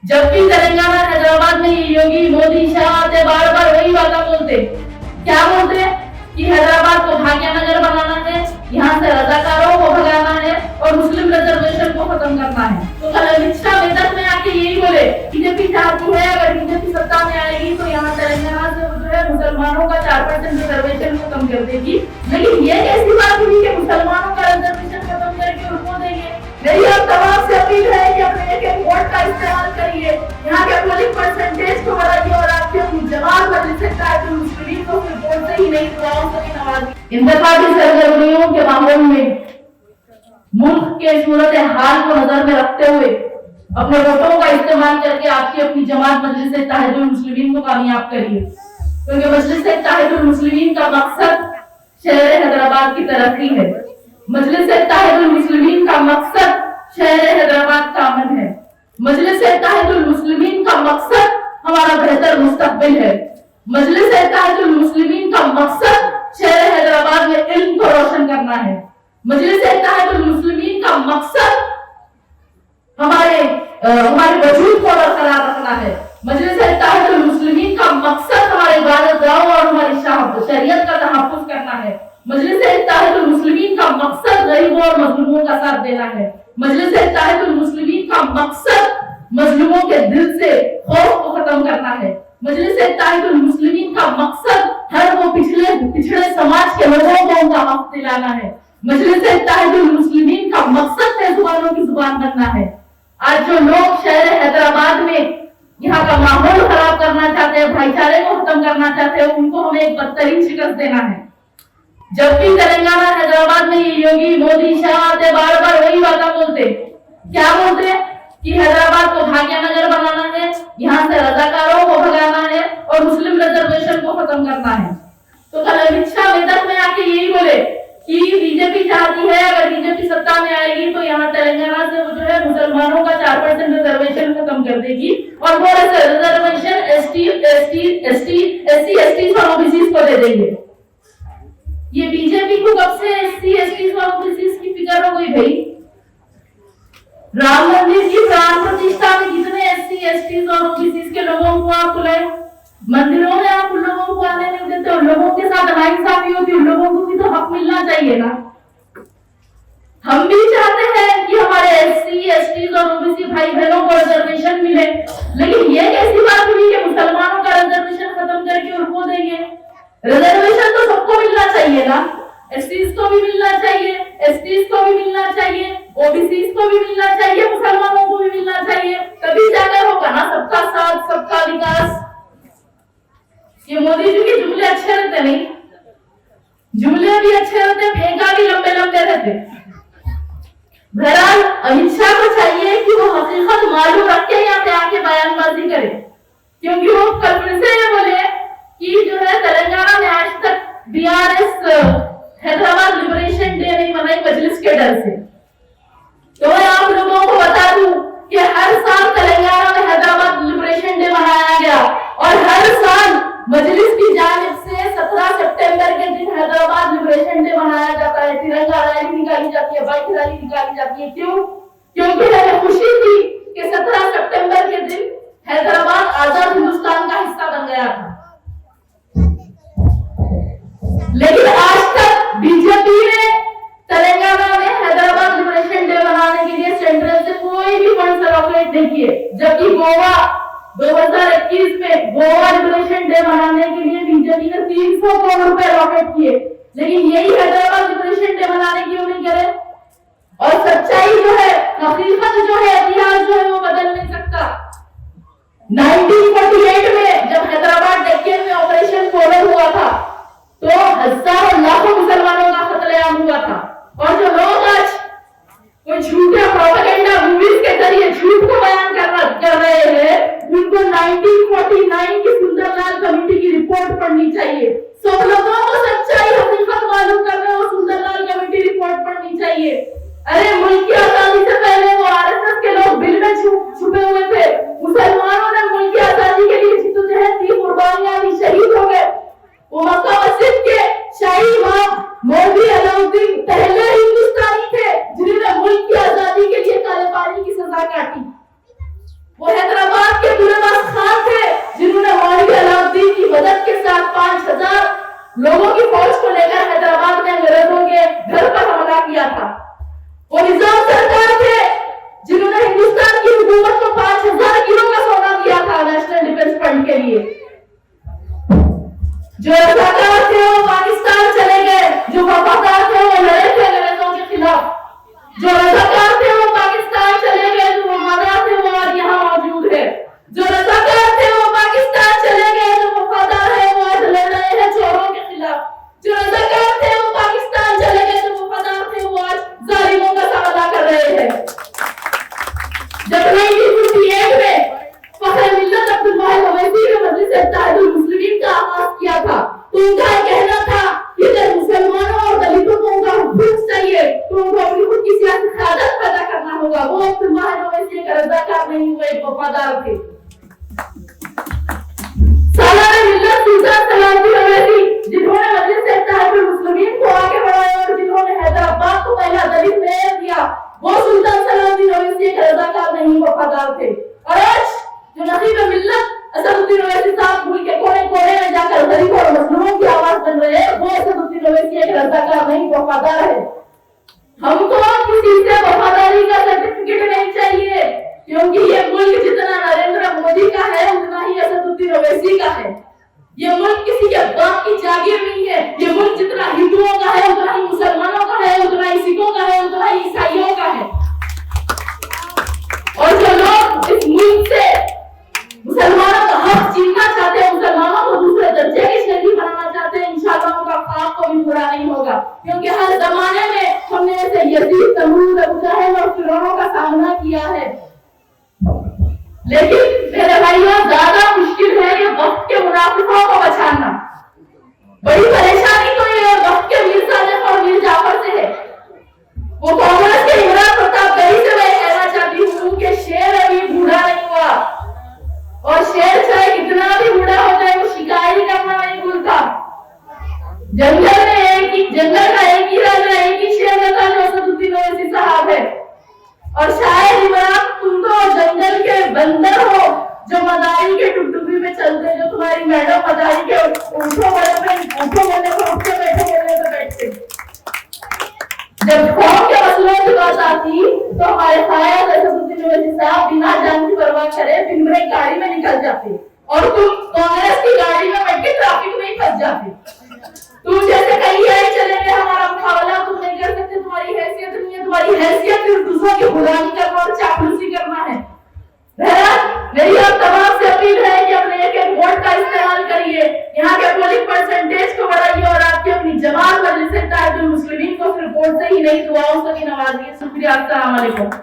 जबकि तेलंगाना हैदराबाद में ये योगी मोदी शाह आते बार बार वही बात बोलते, क्या बोलते कि हैदराबाद को भाग्यनगर बनाना है, यहाँ से रजाकारों को भगाना है और मुस्लिम रिजर्वेशन को खत्म करना है। तो कल अमित शाह वेदक में आके यही बोले, बीजेपी चाहती है अगर बीजेपी सत्ता में आएगी तो यहाँ तेलंगाना से जो है मुसलमानों का 4% रिजर्वेशन खत्म कर देगी। लेकिन ये कैसी बात हुई कि मुसलमानों का रिजर्वेशन खत्म करके उनको देंगे। मेरी आप तमाम से अपील है कि अपने एक वोट का इस्तेमाल करिए, यहाँ के पोलिंग परसेंटेज को बढ़ाइए और आपके अपनी जमात बदल सकता है तो मुस्लिम को फिर वोट से ही नहीं दुआओं से ही नवाजिए। इंतखाबी सरगर्मियों के माहौल में मुल्क के सूरत हाल को नजर में रखते हुए अपने वोटों का इस्तेमाल करके आपकी अपनी जमात मजलिस इत्तेहादुल मुस्लिमीन को कामयाब करिए, क्योंकि मजलिस इत्तेहादुल मुस्लिमीन का मकसद शहर हैदराबाद की तरक्की है। मजलिस इत्तेहादुल मुस्लिमीन का मकसद शहर हैदराबाद का अमन है। मजलिस इत्तेहादुल मुस्लिमीन का मकसद हमारा बेहतर मुस्तकबिल है। मजलिस इत्तेहादुल मुस्लिमीन का मकसद शहर हैदराबाद में इल्म को रोशन करना है। मजलिस इत्तेहादुल मुस्लिमीन का मकसद हमारे वजूद को बरकरार रखना है। मजलिस इत्तेहादुल मुस्लिमीन का मकसद हमारे इबादतगाहों और हमारी शरीयत का तहफ्फुज़ करना है। मजलिस इत्तेहादुल मुस्लिमीन का मकसद गरीबों और मजलूमों का साथ देना है। मजलिस इत्तेहादुल मुस्लिमीन का मकसद मजलूमों के दिल से खौफ को खत्म करना है। मजलिस इत्तेहादुल मुस्लिमीन का मकसद हर वो पिछड़े समाज के लोगों को उनका हक दिलाना है। मजलिस इत्तेहादुल मुस्लिमीन का मकसद बेजुबानों की जुबान बनना है। आज जो लोग शहर हैदराबाद में यहाँ का माहौल खराब करना चाहते हैं, भाईचारे को खत्म करना चाहते हैं, उनको हमें एक बदतरीन शिकस्त देना है। जबकि तेलंगाना हैदराबाद में ये योगी मोदी शाह आते बार बार वही बात बोलते, क्या बोलते कि हैदराबाद को भाग्यनगर बनाना है, यहाँ से रजाकारों को भगाना है और मुस्लिम रिजर्वेशन को खत्म करना है। तो कल अमित शाह वेदक में आके यही बोले कि बीजेपी चाहती है अगर बीजेपी सत्ता में आएगी तो यहाँ तेलंगाना से वो जो है मुसलमानों का 4% रिजर्वेशन खत्म कर देगी और थोड़ा सा रिजर्वेशन SC/ST और ओबीसी को दे देंगे। ये बीजेपी को कब से SC/ST और ओबीसी की फिक्र हो गई भाई? राम मंदिर की प्राण प्रतिष्ठा में कितने SC/ST और ओबीसी के लोगों को आप बुलाए? मंदिरों में आप उन लोगों को आने नहीं देते, उन लोगों के साथ नाइंसाफी होती है, उन लोगों को भी तो हक मिलना चाहिए ना। हम भी चाहते हैं कि हमारे SC/ST और ओबीसी भाई बहनों को रिजर्वेशन मिले, लेकिन ये कैसी बात हुई कि मुसलमानों का रिजर्वेशन खत्म करके उनको देंगे? रिजर्वेशन तो सबको मिलना चाहिए ना, SCs को भी मिलना चाहिए, STs को भी मिलना चाहिए, OBCs को भी मिलना चाहिए, मुसलमानों को भी मिलना चाहिए, तभी जाकर होगा ना सबका साथ सबका विकास। ये मोदी जी के जुमले अच्छे रहते नहीं, जुमले भी अच्छे रहते, फेंका भी लंबे लंबे रहते। बहरहाल अमित शाह को चाहिए कि वो हकीकत मालूम रख के यहाँ पे आके बयानबाजी करे, क्योंकि वो कल फिर से ये बोले कि जो है तेलंगाना में आज तक BRS हैदराबाद लिबरेशन डे नहीं मनाई मजलिस के डर से। तो मैं आप लोगों को बता दूं कि हर साल तेलंगाना में हैदराबाद लिबरेशन डे मनाया गया और हर साल मजलिस की जानिब से 17 सितंबर के दिन हैदराबाद लिबरेशन डे मनाया जाता है। तिरंगा रैली निकाली जाती है, बाइक रैली निकाली जाती है। क्यों? क्योंकि हमें खुशी थी कि 17 सितंबर के दिन हैदराबाद आजाद हिंदुस्तान का हिस्सा बन गया था। लेकिन आज तक बीजेपी ने तेलंगाना में हैदराबाद लिबरेशन डे मनाने के लिए सेंट्रल से कोई भी फंड एलोकेट नहीं किए, जबकि गोवा 2021 में गोवा लिबरेशन डे मनाने के लिए बीजेपी ने 300 करोड़ रुपए एलोकेट किए, लेकिन यही हैदराबाद लिबरेशन डे मनाने क्यों नहीं करे? और सच्चाई जो है, हकीकत जो है, इतिहास जो है वो बदल नहीं सकता। 1948 में जब हैदराबाद डेक्कन में ऑपरेशन पोलो हुआ था तो हजारों लाखों मुसलमानों का कत्लेआम हुआ था, और जो लोग आज कोई झूठे प्रोपेगेंडा मूवीज के जरिए झूठ को बयान कर रहे हैं, उनको 1949 की सुंदरलाल कमेटी की रिपोर्ट पढ़नी चाहिए। सब लोगों को सच्चाई हकीकत मालूम करने और सुंदरलाल कमेटी रिपोर्ट पढ़नी चाहिए। अरे मुल्क की आजादी से पहले वो RSS के लोग बिल में छुपे हुए थे, मुसलमानों ने मुल्क की आजादी के लिए जिद्दोजहद दी, कुर्बानियां दी, शहीद हो गए। वो मक्का मस्जिद के शाही इमाम मौलवी अलाउद्दीन पहले हिंदुस्तानी थे जिन्होंने मुल्क की आजादी के लिए काले पानी की सजा काटी। वो लोगों की फौज को लेकर हैदराबाद में अंग्रेजों के घर पर हमला किया था। वो निजाम सरकार थे जिन्होंने हिंदुस्तान की हुकूमत को 5000 किलो का सोना दिया था नेशनल डिफेंस फंड के लिए। जो रजाकार थे वो पाकिस्तान चले गए, जो वफादार थे वो लड़े थे अंग्रेजों के खिलाफ। जो रजाकार थे वो पाकिस्तान चले गए, जो वफादार थे वो आज यहाँ मौजूद है। जो रजाकार थे वो पाकिस्तान चले गए, जो वफादार है वो आज लड़ रहे हैं चोरों के खिलाफ। जो रजाकार थे वो पाकिस्तान चले गए, जो वफादार थे वो आज जालिमों का सामना कर रहे हैं। जब 1958 में फखर मिल्लत अब्दुल वाहिद अवैसी ने मजलिस इत्तेहादुल मुस्लिमीन का आगाज किया था, तो उनका कहना था कि अगर मुसलमानों और दलितों को उनका हुकूक चाहिए तो उनको अपनी खुद की सियासी क़यादत पैदा करना होगा। वो अब्दुल वाहिद अवैसी एक रज़ाकार नहीं हुए, एक वफादार थे। सालाना मिल्लत सुल्तान सलाउद्दीन अवैसी जिन्होंने मजलिस इत्तेहादुल मुस्लिमीन को आगे बढ़ाया और जिन्होंने हैदराबाद को पहला दलित मेयर दिया, वो सुल्तान सलाउद्दीन अवैसी एक रज़ाकार नहीं वफादार थे। और आज जो नसीब मिल्लत असदुद्दीन ओवैसी साहब मुल्क के कोने कोने में जाकर गरीबों और मजलूमों की आवाज बन रहे हैं, वो असदुद्दीन ओवैसी एक रज़ाकार नहीं वफादार है। हमको किसी से वफादारी का सर्टिफिकेट नहीं चाहिए, क्योंकि ये मुल्क जितना नरेंद्र मोदी का है उतना ही असदुद्दीन ओवैसी का है। ये मुल्क किसी के बाप की जागीर नहीं है। ये मुल्क जितना हिंदुओं का है उतना ही मुसलमानों का है, उतना ही सिखों का है, उतना ही ईसाइयों का है। और जो लोग इस मुल्क से मुसलमानों का हक छीनना चाहते हैं, मुसलमानों को दूसरे दर्जे की शहरी बनाना चाहते हैं, इंशाअल्लाह उनका ख्वाब कभी पूरा नहीं होगा। क्योंकि हर जमाने में हमने ऐसे यजीद, तमूद, अबू जहल और फिरौनों का सामना किया है। लेकिन मेरे भाइयों, ज्यादा मुश्किल है ये वक्त के मुनाफिकों को बचाना। बड़ी परेशानी तो ये वक्त के मीर सादिक और मीर जाफर से है। वो कांग्रेस के इमरान प्रतापगढ़ी से मैं कहना चाहती हूँ कि शेर अभी बूढ़ा नहीं हुआ, और शेर चाहे कितना भी बूढ़ा हो जाए वो शिकार ही करना नहीं भूलता। जंगल का एक ही राजा, एक ही शेर रहता जो असदुद्दीन ओवैसी साहब है। और शायद इमरान तुम तो जंगल के बंदर हो जो मदारी के टुकटुकी में चलते, जो तुम्हारी मैडम मदारी के ऊँटों बोलने पर उठते, बैठे बोलने पर बैठते। जब कौम के मसलों की बात आती तो हमारे फायद असदुद्दीन ओवैसी साहब बिना जान की परवाह करे बिन ब्रेक गाड़ी में निकल जाते, और तुम कांग्रेस की गाड़ी में बैठ के ट्रैफिक में ही फंस जाते। तुम जैसे कहीं आई चलेंगे, हमारा मुकाबला तुम नहीं कर सकते, तुम्हारी हैसियत नहीं है। तुम्हारी हैसियत सिर्फ दूसरों की गुलामी करना और चापलूसी करना है। मेरी आप तमाम से अपील है कि अपने एक वोट का इस्तेमाल करिए, यहाँ के पोलिंग परसेंटेज को बढ़ाइए और आपकी अपनी जमात मजलिस इत्तेहादुल मुस्लिमीन को सिर्फ वोट से ही नहीं दुआओं से भी नवाजिए। शुक्रिया, अस्सलाम वालेकुम।